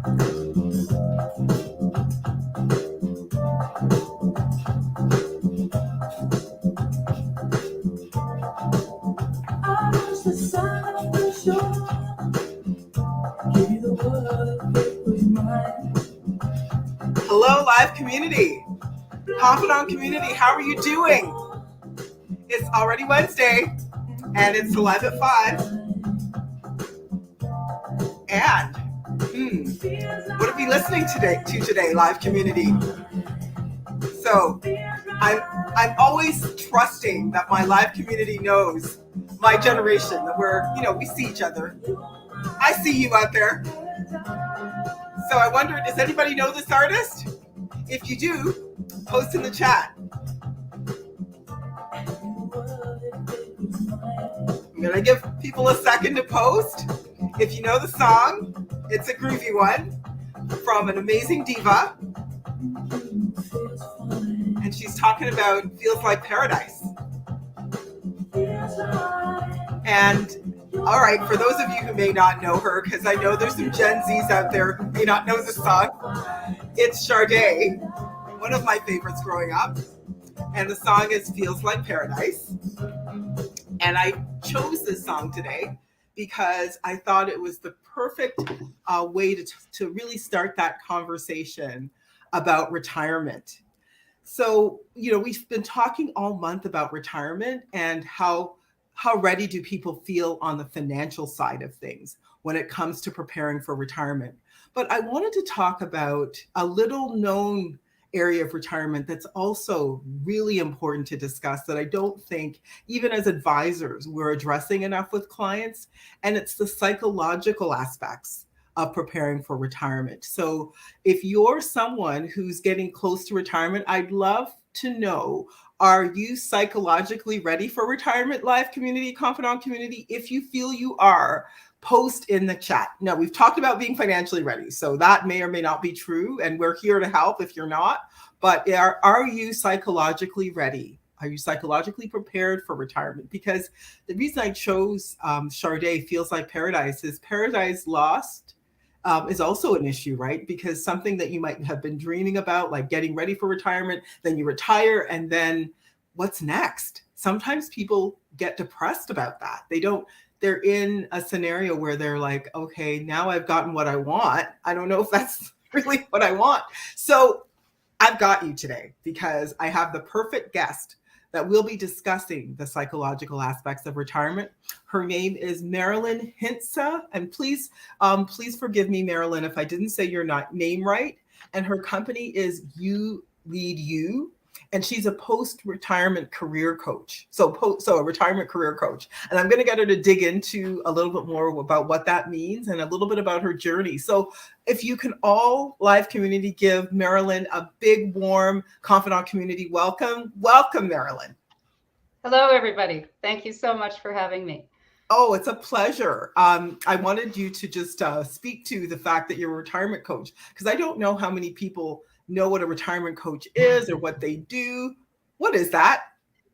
Hello, live community, confidant community. How are you doing? It's already Wednesday, and it's live at 5. And what are we listening today, live community? So I'm always trusting that my live community knows my generation, that we see each other. I see you out there. So I wonder, does anybody know this artist? If you do, post in the chat. I'm going to give people a second to post. If you know the song, it's a groovy one from an amazing diva. And she's talking about Feels Like Paradise. And all right, for those of you who may not know her, because I know there's some Gen Zs out there who may not know the song, it's Sade, one of my favorites growing up. And the song is Feels Like Paradise. And I chose this song today because I thought it was the perfect way to really start that conversation about retirement. So, we've been talking all month about retirement and how ready do people feel on the financial side of things when it comes to preparing for retirement. But I wanted to talk about a little known area of retirement that's also really important to discuss that I don't think, even as advisors, we're addressing enough with clients, and it's the psychological aspects of preparing for retirement. So if you're someone who's getting close to retirement, I'd love to know, are you psychologically ready for retirement, live community, confidant community? If you feel you are, post in the chat. Now, we've talked about being financially ready, so that may or may not be true, and we're here to help if you're not. But are you psychologically ready? Are you psychologically prepared for retirement? Because the reason I chose Sade, Feels Like Paradise, is Paradise Lost is also an issue, right? Because something that you might have been dreaming about, like getting ready for retirement, then you retire, and then what's next? Sometimes people get depressed about that. They're in a scenario where they're like, okay, now I've gotten what I want. I don't know if that's really what I want. So I've got you today because I have the perfect guest that will be discussing the psychological aspects of retirement. Her name is Marilyn Hintsa, and please forgive me, Marilyn, if I didn't say your name right. And her company is You Lead You, and she's a post-retirement career coach. So a retirement career coach. And I'm going to get her to dig into a little bit more about what that means and a little bit about her journey. So if you can all, live community, give Marilyn a big, warm, confidant community welcome. Welcome, Marilyn. Hello, everybody. Thank you so much for having me. Oh, it's a pleasure. I wanted you to just speak to the fact that you're a retirement coach, because I don't know how many people know what a retirement coach is or what they do. What is that?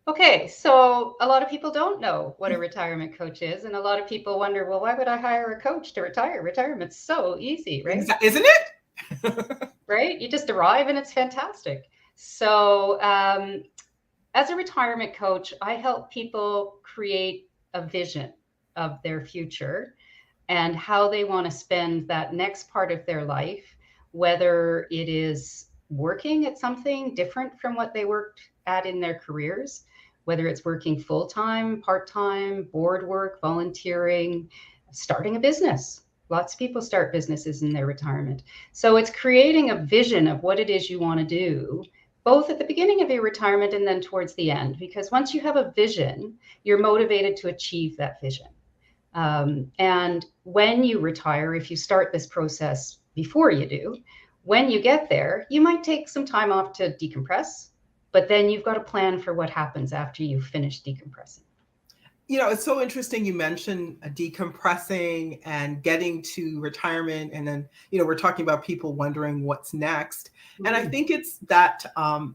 Okay, so a lot of people don't know what a retirement coach is, and a lot of people wonder, well, why would I hire a coach to retire? Retirement's so easy, right? Isn't it? Right? You just arrive and it's fantastic. So as a retirement coach, I help people create a vision of their future and how they want to spend that next part of their life, whether it is working at something different from what they worked at in their careers, whether it's working full-time, part-time, board work, volunteering, starting a business. Lots of people start businesses in their retirement. So it's creating a vision of what it is you want to do, both at the beginning of your retirement and then towards the end, because once you have a vision, you're motivated to achieve that vision. And when you retire, if you start this process before you do, when you get there, you might take some time off to decompress, but then you've got a plan for what happens after you've finished decompressing. It's so interesting you mentioned decompressing and getting to retirement. And then, we're talking about people wondering what's next. Mm-hmm. And I think it's that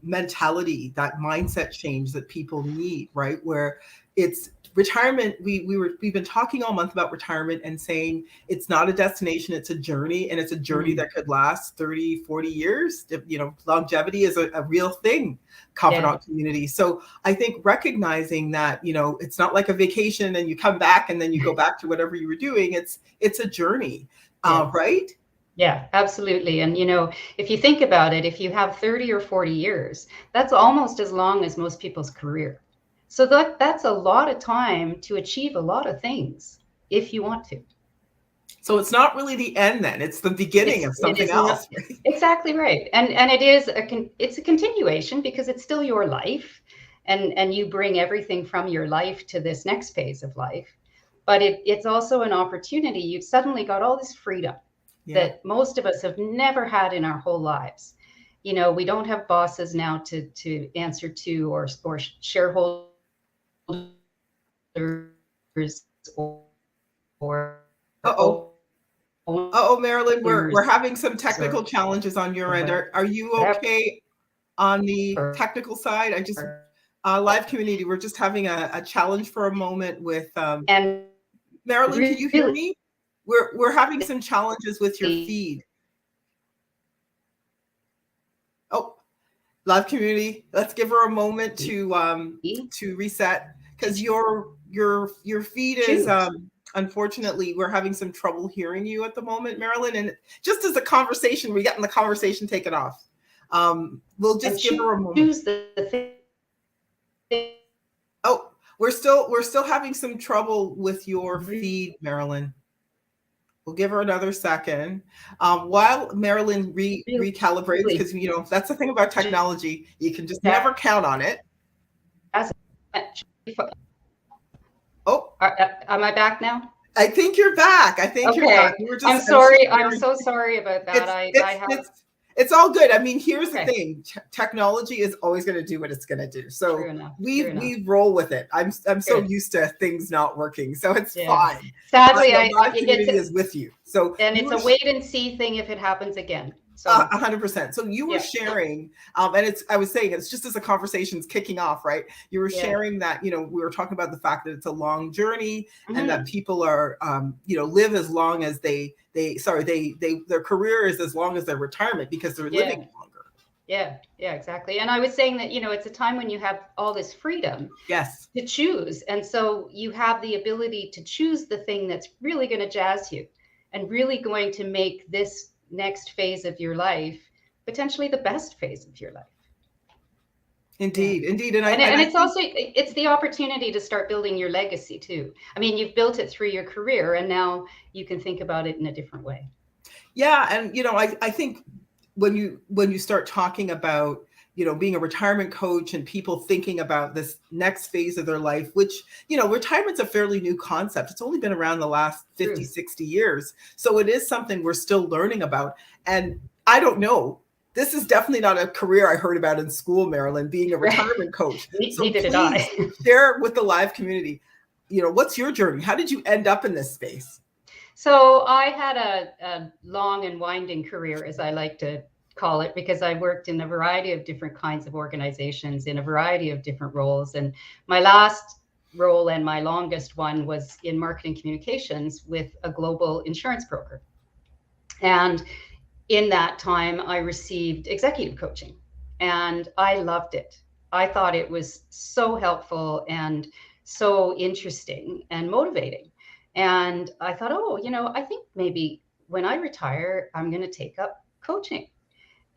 mentality, that mindset change that people need, right? Where it's retirement. We've been talking all month about retirement and saying it's not a destination, it's a journey, and it's a journey that could last 30, 40 years. You know, longevity is a real thing, confidant community. So I think recognizing that, you know, it's not like a vacation and you come back and then you go back to whatever you were doing. It's a journey, right? Yeah, absolutely. And, you know, if you think about it, if you have 30 or 40 years, that's almost as long as most people's career. So that's a lot of time to achieve a lot of things if you want to. So it's not really the end then, it's the beginning of something else. Right? Exactly right. And it's a continuation because it's still your life, and you bring everything from your life to this next phase of life. But it's also an opportunity. You've suddenly got all this freedom that most of us have never had in our whole lives. You know, we don't have bosses now to answer to, or shareholders, or Marilyn, we're having some technical challenges on your end. Are you okay on the technical side? I just live community, we're just having a challenge for a moment with and Marilyn, can you hear me? We're having some challenges with your feed. Oh, live community, let's give her a moment to reset, because your feed is unfortunately, we're having some trouble hearing you at the moment, Marilyn. And just as a conversation, we're getting the conversation taken off. We'll just give her a moment. Oh, we're still having some trouble with your feed, Marilyn. We'll give her another second while Marilyn recalibrates, because, you know, that's the thing about technology. You can just never count on it. Oh, am I back now? I think you're back. I think you're back. I'm sorry. I'm so sorry about that. It's all good. I mean, here's the thing. Technology is always going to do what it's going to do. So we roll with it. I'm so used to things not working. So it's fine. Sadly, community is with you. So it's a wait and see thing if it happens again. So 100%. So you were sharing, and I was saying, it's just as the conversation's kicking off, right? You were sharing that, you know, we were talking about the fact that it's a long journey and that people are, you know, live as long as their career is as long as their retirement, because they're living longer. Yeah, exactly. And I was saying that, you know, it's a time when you have all this freedom to choose. And so you have the ability to choose the thing that's really going to jazz you and really going to make this next phase of your life potentially the best phase of your life. Indeed. And it's the opportunity to start building your legacy too. I mean, you've built it through your career, and now you can think about it in a different way. Yeah. And, you know, I think when you start talking about, you know, being a retirement coach and people thinking about this next phase of their life, which, you know, retirement's a fairly new concept. It's only been around the last 50, 60 years. So it is something we're still learning about. And I don't know, this is definitely not a career I heard about in school, Marilyn, being a retirement coach. So neither did I. Share with the live community, you know, what's your journey? How did you end up in this space? So I had a long and winding career, as I like to call it, because I worked in a variety of different kinds of organizations in a variety of different roles. And my last role and my longest one was in marketing communications with a global insurance broker. And in that time, I received executive coaching, and I loved it. I thought it was so helpful and so interesting and motivating. And I thought, oh, you know, I think maybe when I retire, I'm going to take up coaching.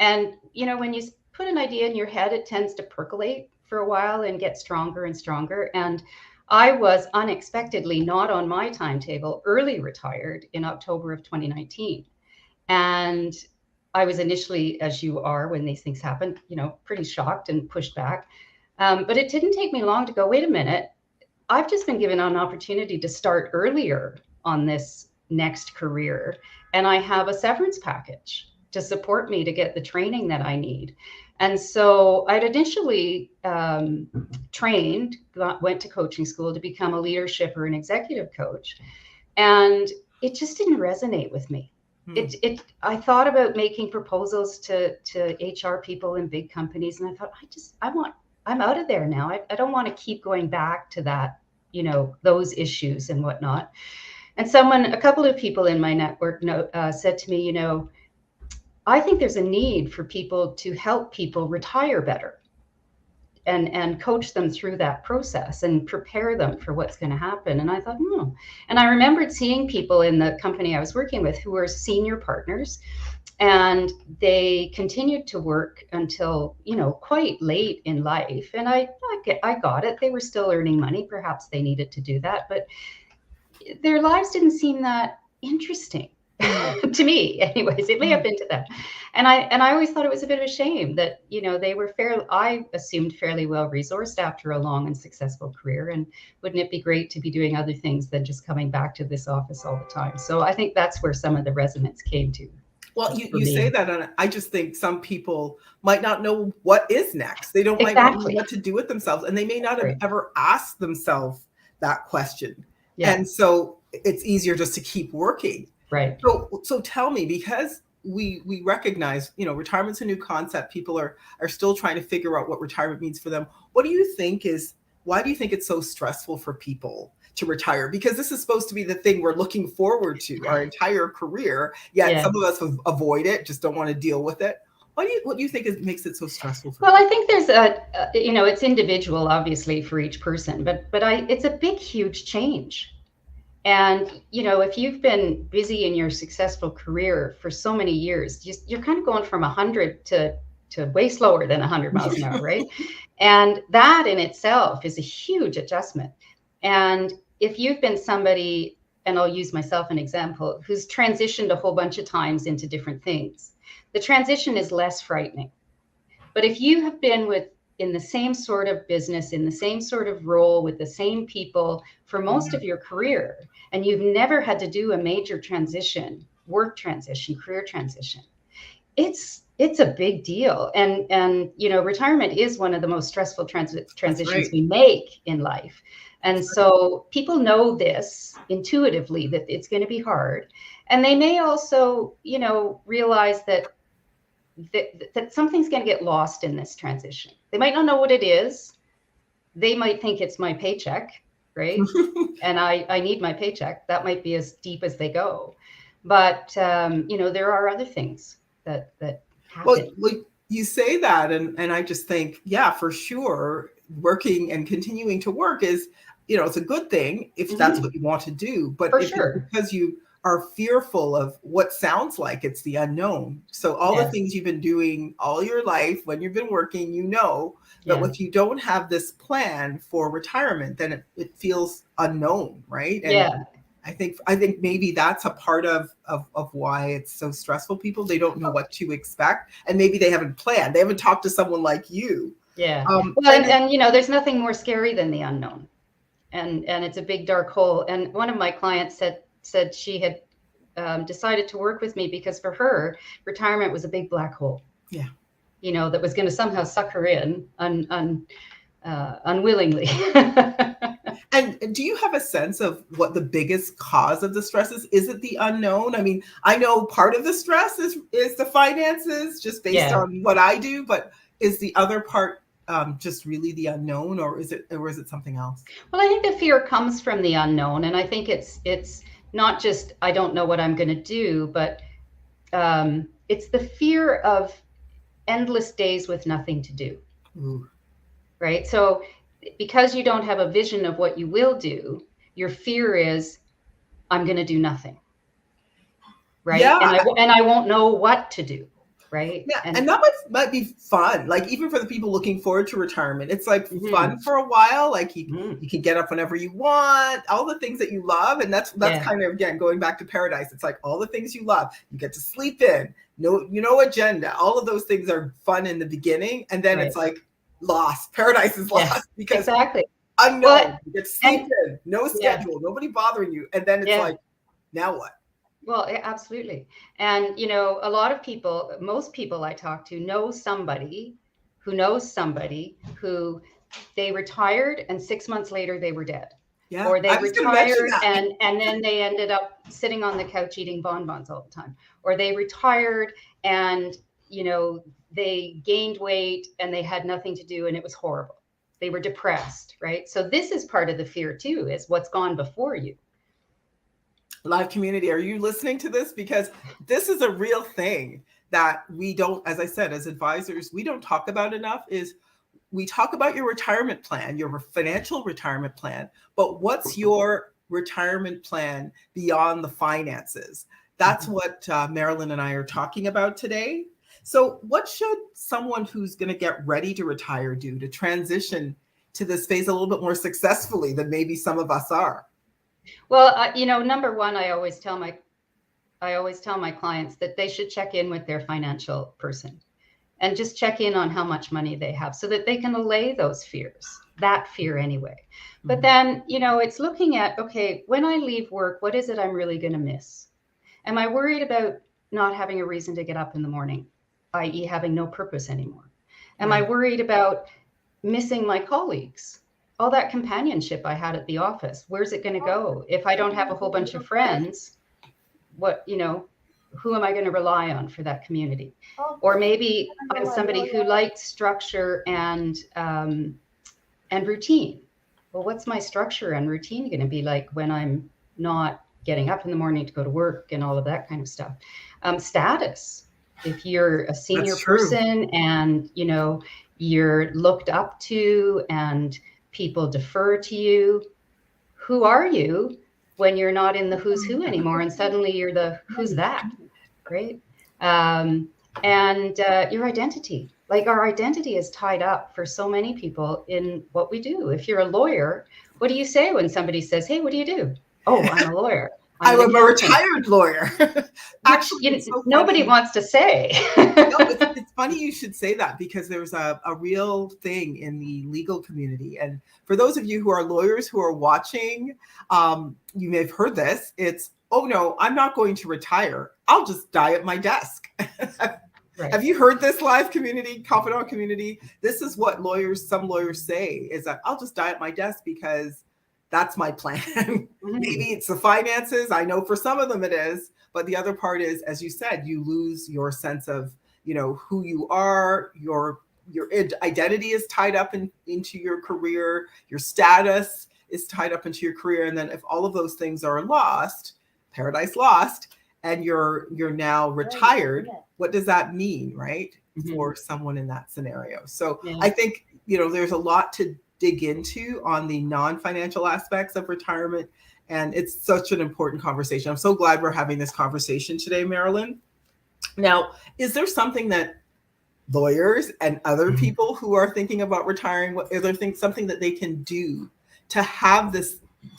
And, you know, when you put an idea in your head, it tends to percolate for a while and get stronger and stronger. And I was unexpectedly not on my timetable, early retired in October of 2019. And I was initially, as you are when these things happen, you know, pretty shocked and pushed back. But it didn't take me long to go, wait a minute, I've just been given an opportunity to start earlier on this next career. And I have a severance package to support me to get the training that I need. And so I'd initially went to coaching school to become a leadership or an executive coach. And it just didn't resonate with me. I thought about making proposals to HR people in big companies. And I thought, I'm out of there now. I don't want to keep going back to that those issues and whatnot. And a couple of people in my network said to me, I think there's a need for people to help people retire better and coach them through that process and prepare them for what's going to happen. And I thought, And I remembered seeing people in the company I was working with who were senior partners, and they continued to work until, quite late in life. And I got it. They were still earning money. Perhaps they needed to do that, but their lives didn't seem that interesting. To me, anyways. It may have been to them, and I always thought it was a bit of a shame that they were I assumed fairly well resourced after a long and successful career, and wouldn't it be great to be doing other things than just coming back to this office all the time? So I think that's where some of the resonance came to. Well, you say that, and I just think some people might not know what is next. They might not know what to do with themselves, and they may not have ever asked themselves that question. Yeah. And so it's easier just to keep working. Right. So tell me, because we recognize, retirement's a new concept. People are still trying to figure out what retirement means for them. Why do you think it's so stressful for people to retire? Because this is supposed to be the thing we're looking forward to our entire career. Yet some of us avoid it, just don't want to deal with it. What do you think makes it so stressful for people? I think there's it's individual, obviously, for each person, but it's a big, huge change. And, if you've been busy in your successful career for so many years, you're kind of going from 100 to way slower than 100 miles an hour, right? And that in itself is a huge adjustment. And if you've been somebody, and I'll use myself an example, who's transitioned a whole bunch of times into different things, the transition is less frightening. But if you have been in the same sort of business, in the same sort of role, with the same people for most of your career, and you've never had to do a major transition, work transition, career transition, it's a big deal. And retirement is one of the most stressful transitions we make in life. And so people know this intuitively, that it's going to be hard. And they may also, realize that something's going to get lost in this transition. They might not know what it is. They might think it's my paycheck, right? And I need my paycheck. That might be as deep as they go. But, there are other things that happen. Well, you say that, and I just think, yeah, for sure, working and continuing to work is, it's a good thing if that's what you want to do. But because you are fearful of what sounds like it's the unknown. So all the things you've been doing all your life when you've been working, that if you don't have this plan for retirement, then it feels unknown, right? And I think maybe that's a part of why it's so stressful. People, they don't know what to expect, and maybe they haven't planned. They haven't talked to someone like you. Yeah. And there's nothing more scary than the unknown, and it's a big dark hole. And one of my clients said she had decided to work with me because for her, retirement was a big black hole. Yeah. That was going to somehow suck her in unwillingly. And do you have a sense of what the biggest cause of the stress is? Is it the unknown? I mean, I know part of the stress is the finances, just based on what I do, but is the other part just really the unknown, or is it something else? Well, I think the fear comes from the unknown, and I think it's not just I don't know what I'm going to do, but it's the fear of endless days with nothing to do. Ooh. Right? So because you don't have a vision of what you will do, your fear is I'm going to do nothing. Right? Yeah. And I won't know what to do. Right. Yeah. And that might be fun. Like, even for the people looking forward to retirement, it's like fun for a while. Like you can get up whenever you want, all the things that you love. And that's kind of, again, going back to paradise. It's like all the things you love, you get to sleep in, no agenda. All of those things are fun in the beginning. And then it's like lost. Paradise is lost because unknown. You get to sleep in, no schedule, nobody bothering you. And then it's like, now what? Well, absolutely. And, a lot of people, most people I talk to know somebody who knows somebody who they retired and 6 months later they were dead. Yeah, or they retired and then they ended up sitting on the couch eating bonbons all the time. Or they retired and, they gained weight and they had nothing to do and it was horrible. they were depressed, right? So this is part of the fear too, is what's gone before you. Live community, are you listening to this? Because this is a real thing that we don't, as I said, as advisors, we don't talk about enough. Is we talk about your retirement plan, your financial retirement plan, but what's your retirement plan beyond the finances? That's what Marilyn and I are talking about today. So what should someone who's going to get ready to retire do to transition to this phase a little bit more successfully than maybe some of us are? Well, number one, I always tell my clients that they should check in with their financial person and just check in on how much money they have so that they can allay those fears, that fear anyway. But then, it's looking at, okay, when I leave work, what is it I'm really going to miss? Am I worried about not having a reason to get up in the morning, i.e. having no purpose anymore? Am I worried about missing my colleagues? All that companionship I had at the office, where's it going to go? If I don't have a whole bunch of friends, who am I going to rely on for that community? Or maybe I'm somebody who likes structure and routine. Well, what's my structure and routine going to be like when I'm not getting up in the morning to go to work and all of that kind of stuff? Status. If you're a senior person and, you're looked up to and people defer to you, who are you when you're not in the who's who anymore and suddenly you're the who's that, right? And your identity, like our identity is tied up for so many people in what we do. If you're a lawyer, what do you say when somebody says, hey, what do you do? Oh, I'm a lawyer. I'm a retired lawyer. Actually, nobody wants to say. It's funny you should say that, because there's a real thing in the legal community. And for those of you who are lawyers who are watching, you may have heard this. It's, oh no, I'm not going to retire. I'll just die at my desk. Right. Have you heard this, live community, confidant community? This is what some lawyers say, is that I'll just die at my desk because that's my plan. Maybe it's the finances. I know for some of them it is, but the other part is, as you said, you lose your sense of, who you are. Your identity is tied up into your career. Your status is tied up into your career. And then if all of those things are lost, paradise lost, and you're now retired, what does that mean, right? For someone in that scenario. So I think, there's a lot to dig into on the non-financial aspects of retirement. And it's such an important conversation. I'm so glad we're having this conversation today, Marilyn. Now, is there something that lawyers and other people who are thinking about retiring, is there something that they can do to have this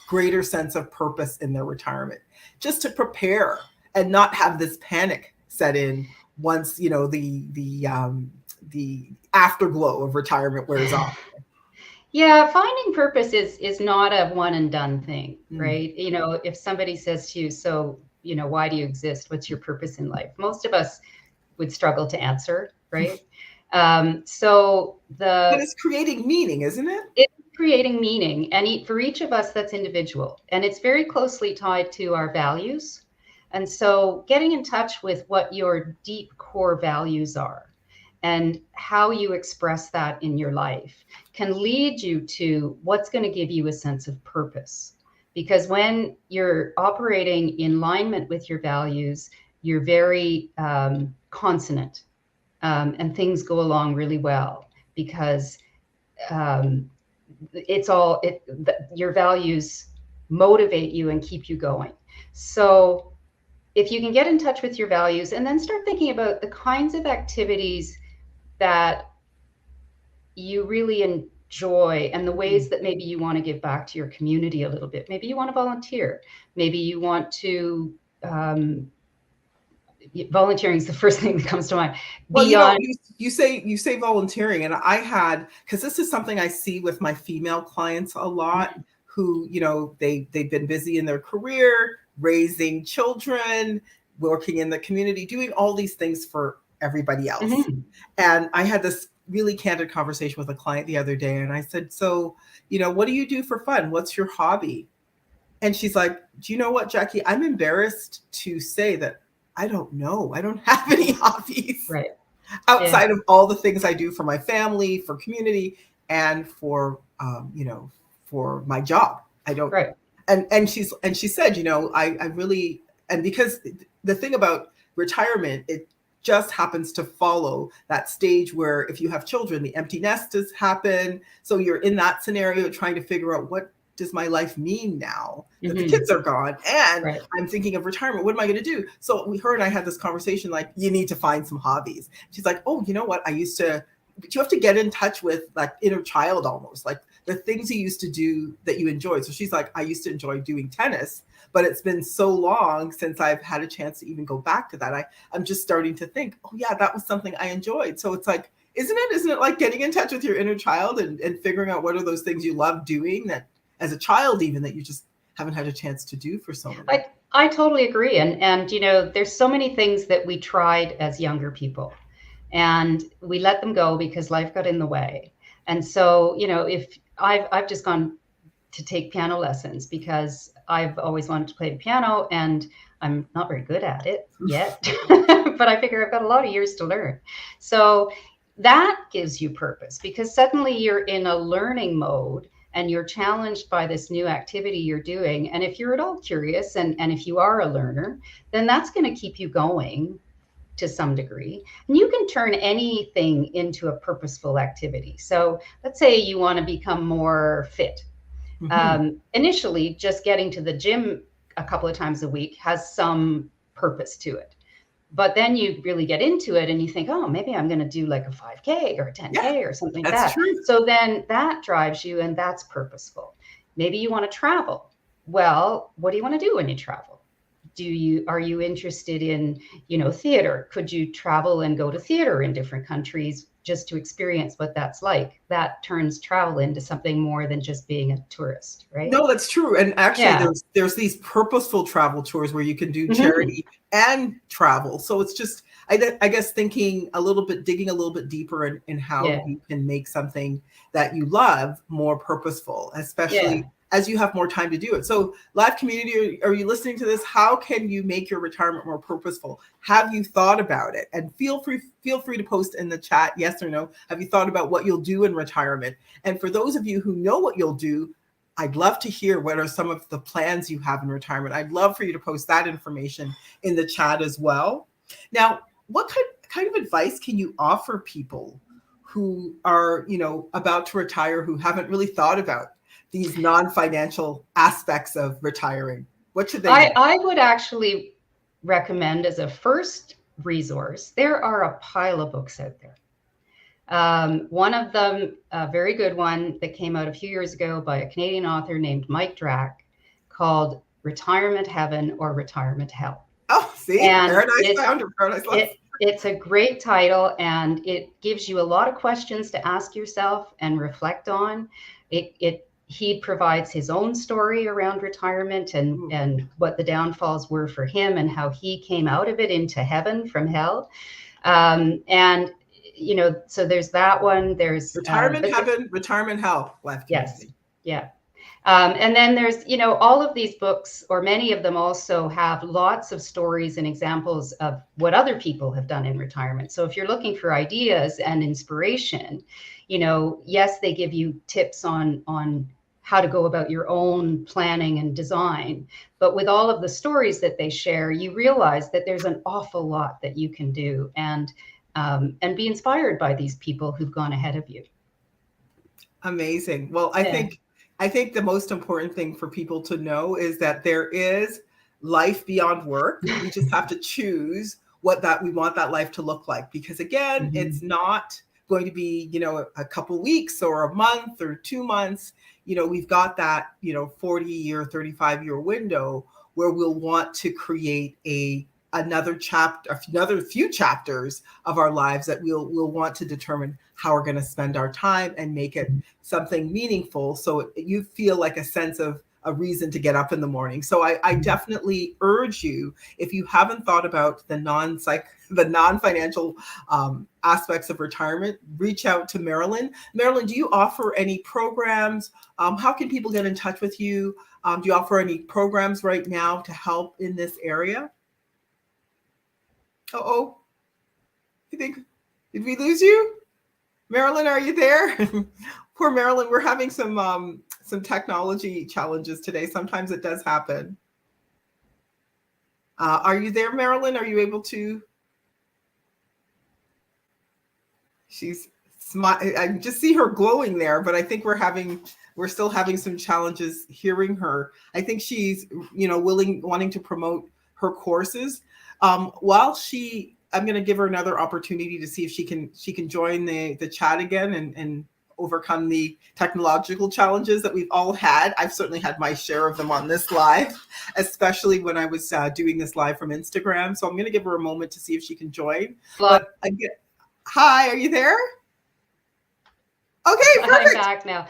greater sense of purpose in their retirement, just to prepare and not have this panic set in once, the afterglow of retirement wears off? Yeah, finding purpose is not a one and done thing, right? If somebody says to you, so, why do you exist? What's your purpose in life? Most of us would struggle to answer, right? But it's creating meaning, isn't it? It's creating meaning. And for each of us, that's individual. And it's very closely tied to our values. And so getting in touch with what your deep core values are and how you express that in your life can lead you to what's going to give you a sense of purpose. Because when you're operating in alignment with your values, you're very consonant, and things go along really well, because your values motivate you and keep you going. So if you can get in touch with your values and then start thinking about the kinds of activities that you really enjoy and the ways that maybe you want to give back to your community a little bit. Maybe you want to volunteer. Maybe you want to, volunteering is the first thing that comes to mind. Well, you say volunteering, and because this is something I see with my female clients a lot, who, they've been busy in their career, raising children, working in the community, doing all these things for everybody else. And I had this really candid conversation with a client the other day, and I said, so, what do you do for fun? What's your hobby? And she's like, do you know what, Jackie? I'm embarrassed to say that I don't know. I don't have any hobbies outside of all the things I do for my family, for community. and for for my job. I don't. Right. And she said, I really, and because the thing about retirement, it just happens to follow that stage where if you have children, the empty nest has happened. So you're in that scenario trying to figure out, what does my life mean now that the kids are gone? And Right. I'm thinking of retirement. What am I going to do? So her and I had this conversation, like, you need to find some hobbies. She's like, oh, you know what? But you have to get in touch with like inner child, almost like the things you used to do that you enjoyed. So she's like, I used to enjoy doing tennis, but it's been so long since I've had a chance to even go back to that. I'm just starting to think, oh yeah, that was something I enjoyed. So it's like, isn't it like getting in touch with your inner child and figuring out what are those things you love doing that as a child, even that you just haven't had a chance to do for so long. I totally agree. And there's so many things that we tried as younger people and we let them go because life got in the way. And so, if I've just gone to take piano lessons because I've always wanted to play the piano and I'm not very good at it yet, but I figure I've got a lot of years to learn. So that gives you purpose because suddenly you're in a learning mode and you're challenged by this new activity you're doing. And if you're at all curious and if you are a learner, then that's going to keep you going to some degree. And you can turn anything into a purposeful activity. So let's say you want to become more fit. Initially, just getting to the gym a couple of times a week has some purpose to it. But then you really get into it and you think, oh, maybe I'm going to do like a 5K or a 10K or something like that. True. So then that drives you and that's purposeful. Maybe you want to travel. Well, what do you want to do when you travel? Are you interested in, theater? Could you travel and go to theater in different countries just to experience what that's like? That turns travel into something more than just being a tourist, right? No, that's true. And actually there's these purposeful travel tours where you can do charity and travel. So it's just, I guess digging a little bit deeper in how you can make something that you love more purposeful, especially as you have more time to do it. So live community, are you listening to this? How can you make your retirement more purposeful? Have you thought about it? And feel free to post in the chat, yes or no. Have you thought about what you'll do in retirement? And for those of you who know what you'll do, I'd love to hear what are some of the plans you have in retirement. I'd love for you to post that information in the chat as well. Now, what kind of advice can you offer people who are, about to retire, who haven't really thought about these non-financial aspects of retiring? What should they do? I would actually recommend as a first resource, there are a pile of books out there. One of them, a very good one that came out a few years ago by a Canadian author named Mike Drack, called Retirement Heaven or Retirement Hell. Oh, see, Paradise Found or Paradise Lost. It's a great title and it gives you a lot of questions to ask yourself and reflect on. He provides his own story around retirement and what the downfalls were for him and how he came out of it into heaven from hell. And so there's that one. There's Retirement Heaven, Retirement Hell. Left. Yes. Yeah. And then there's, all of these books, or many of them also have lots of stories and examples of what other people have done in retirement. So if you're looking for ideas and inspiration, yes, they give you tips on how to go about your own planning and design. But with all of the stories that they share, you realize that there's an awful lot that you can do and be inspired by these people who've gone ahead of you. Amazing. Well, I think the most important thing for people to know is that there is life beyond work. We just have to choose what we want that life to look like. Because again, it's not going to be, a couple weeks or a month or 2 months. We've got that, 40-year, 35-year window where we'll want to create another few chapters of our lives that we'll want to determine how we're going to spend our time and make it something meaningful. So you feel like a sense of a reason to get up in the morning. So I definitely urge you, if you haven't thought about the non-financial aspects of retirement, reach out to Marilyn. Marilyn, do you offer any programs? How can people get in touch with you? Do you offer any programs right now to help in this area? I think, did we lose you? Marilyn, are you there? Poor Marilyn, we're having some technology challenges today. Sometimes it does happen. Are you there, Marilyn? Are you able to? She's I just see her glowing there, but I think we're still having some challenges hearing her. I think she's, wanting to promote her courses. I'm going to give her another opportunity to see if she can join the chat again and overcome the technological challenges that we've all had. I've certainly had my share of them on this live, especially when I was doing this live from Instagram. So I'm going to give her a moment to see if she can join. But again, hi, are you there? Okay, perfect. I'm back now.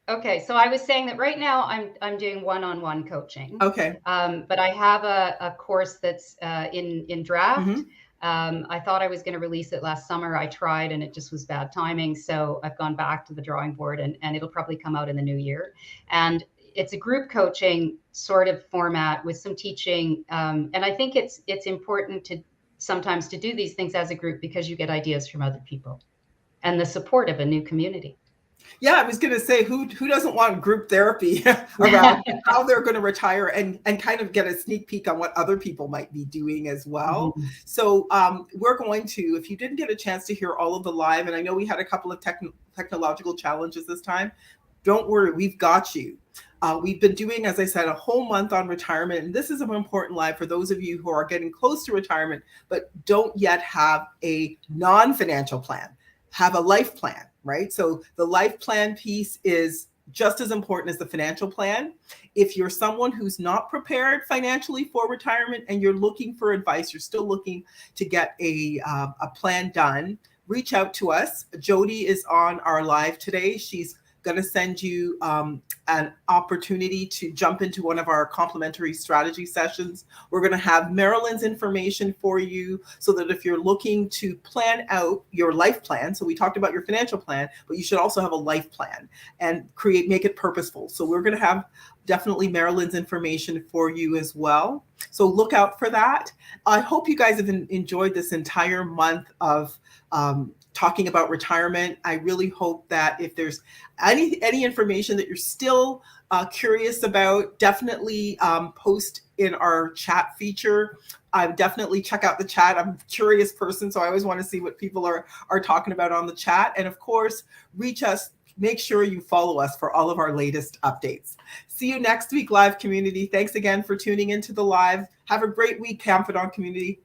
Okay, so I was saying that right now I'm doing one-on-one coaching. Okay. But I have a course that's in draft. Mm-hmm. I thought I was going to release it last summer. I tried and it just was bad timing. So I've gone back to the drawing board and it'll probably come out in the new year. And it's a group coaching sort of format with some teaching. And I think it's important to sometimes to do these things as a group because you get ideas from other people and the support of a new community. Yeah, I was going to say, who doesn't want group therapy around how they're going to retire and kind of get a sneak peek on what other people might be doing as well. Mm-hmm. So we're going to, if you didn't get a chance to hear all of the live, and I know we had a couple of technological challenges this time, don't worry, we've got you. We've been doing, as I said, a whole month on retirement. And this is an important live for those of you who are getting close to retirement, but don't yet have a non-financial plan, have a life plan. Right? So the life plan piece is just as important as the financial plan. If you're someone who's not prepared financially for retirement and you're looking for advice, you're still looking to get a plan done, reach out to us. Jody is on our live today. She's going to send you an opportunity to jump into one of our complimentary strategy sessions. We're going to have Marilyn's information for you so that if you're looking to plan out your life plan, so we talked about your financial plan, but you should also have a life plan and make it purposeful. So we're going to have definitely Marilyn's information for you as well. So look out for that. I hope you guys have enjoyed this entire month of talking about retirement. I really hope that if there's any information that you're still curious about, definitely post in our chat feature. I definitely check out the chat. I'm a curious person, so I always want to see what people are talking about on the chat. And of course, reach us. Make sure you follow us for all of our latest updates. See you next week, live community. Thanks again for tuning into the live. Have a great week, Confidant community.